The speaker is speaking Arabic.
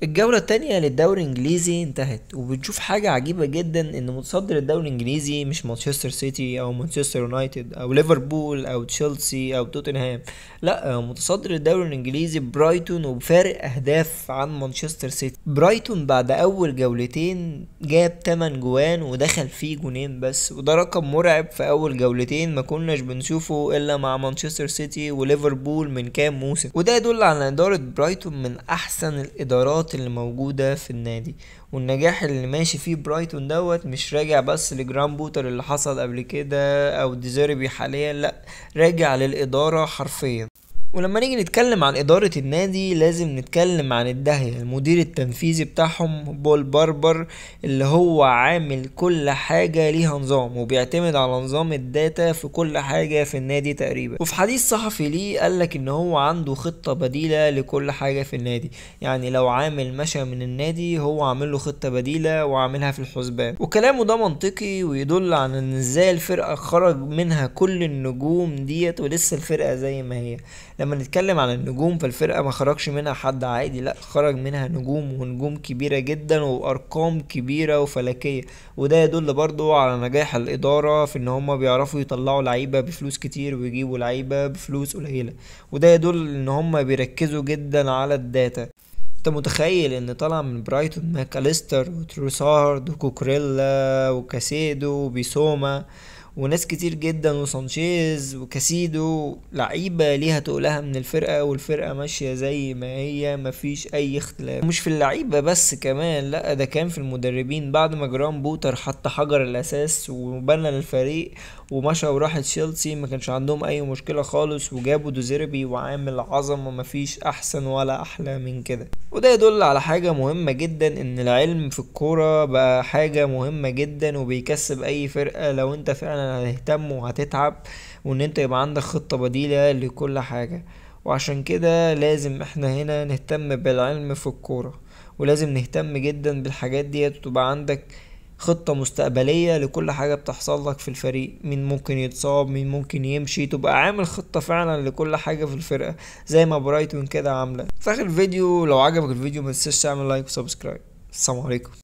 الجولة التانية للدوري الانجليزي انتهت، وبنشوف حاجة عجيبة جدا ان متصدر الدوري الانجليزي مش مانشستر سيتي او مانشستر يونايتد او ليفربول او تشيلسي او توتنهام. لا، متصدر الدوري الانجليزي برايتون، وبفارق اهداف عن مانشستر سيتي. برايتون بعد اول جولتين جاب 8 جوان ودخل فيه جونين بس، وده رقم مرعب في اول جولتين ما كناش بنشوفه الا مع مانشستر سيتي وليفربول من كام موسم. وده يدل على ادارة برايتون من احسن الادارات اللي موجودة في النادي، والنجاح اللي ماشي فيه برايتون دوت مش راجع بس لجرام بوتر اللي حصل قبل كده او ديزيربي حاليا، لا، راجع للإدارة حرفيا. ولما نيجي نتكلم عن إدارة النادي لازم نتكلم عن الداهية المدير التنفيذي بتاعهم بول باربر، اللي هو عامل كل حاجة ليها نظام وبيعتمد على نظام الداتا في كل حاجة في النادي تقريبا. وفي حديث صحفي ليه قالك ان هو عنده خطة بديلة لكل حاجة في النادي، يعني لو عامل مشى من النادي هو عامل له خطة بديلة وعاملها في الحسبان. وكلامه ده منطقي ويدل على ان ازاي الفرقة خرج منها كل النجوم ديت ولسه الفرقة زي ما هي. لما نتكلم عن النجوم فالفرقة ما خرجش منها حد عادي، لا، خرج منها نجوم ونجوم كبيرة جدا وارقام كبيرة وفلكية. وده يدل برضو على نجاح الادارة في ان هم بيعرفوا يطلعوا لعيبة بفلوس كتير ويجيبوا لعيبة بفلوس قليلة. وده يدل ان هم بيركزوا جدا على الداتا. انت متخيل ان طلع من برايتون ماكاليستر وتروسارد وكوكريلا وكاسيدو وبيسوما وناس كتير جدا وسانشيز وكاسيدو، لعيبة ليها تقولها من الفرقة، والفرقة ماشية زي ما هي مفيش اي اختلاف. مش في اللعيبة بس كمان، لا، ده كان في المدربين. بعد ما جرام بوتر حط حجر الاساس وبنى للفريق ومشى وراح تشيلسي ما كانش عندهم اي مشكلة خالص، وجابوا دوزيربي وعامل عظمة مفيش احسن ولا احلى من كده. وده يدل على حاجة مهمة جدا، ان العلم في الكورة بقى حاجة مهمة جدا وبيكسب اي فرقة لو انت فعلا هتهتم وهتتعب، وان انت يبقى عندك خطة بديلة لكل حاجة. وعشان كده لازم احنا هنا نهتم بالعلم في الكورة، ولازم نهتم جدا بالحاجات ديت، وتبقى عندك خطة مستقبلية لكل حاجة بتحصل لك في الفريق، مين ممكن يتصاب، مين ممكن يمشي، تبقى عامل خطة فعلا لكل حاجة في الفرقة زي ما برايتون كده عاملة. في اخر الفيديو لو عجبك الفيديو متنساش تعمل لايك وسبسكرايب. السلام عليكم.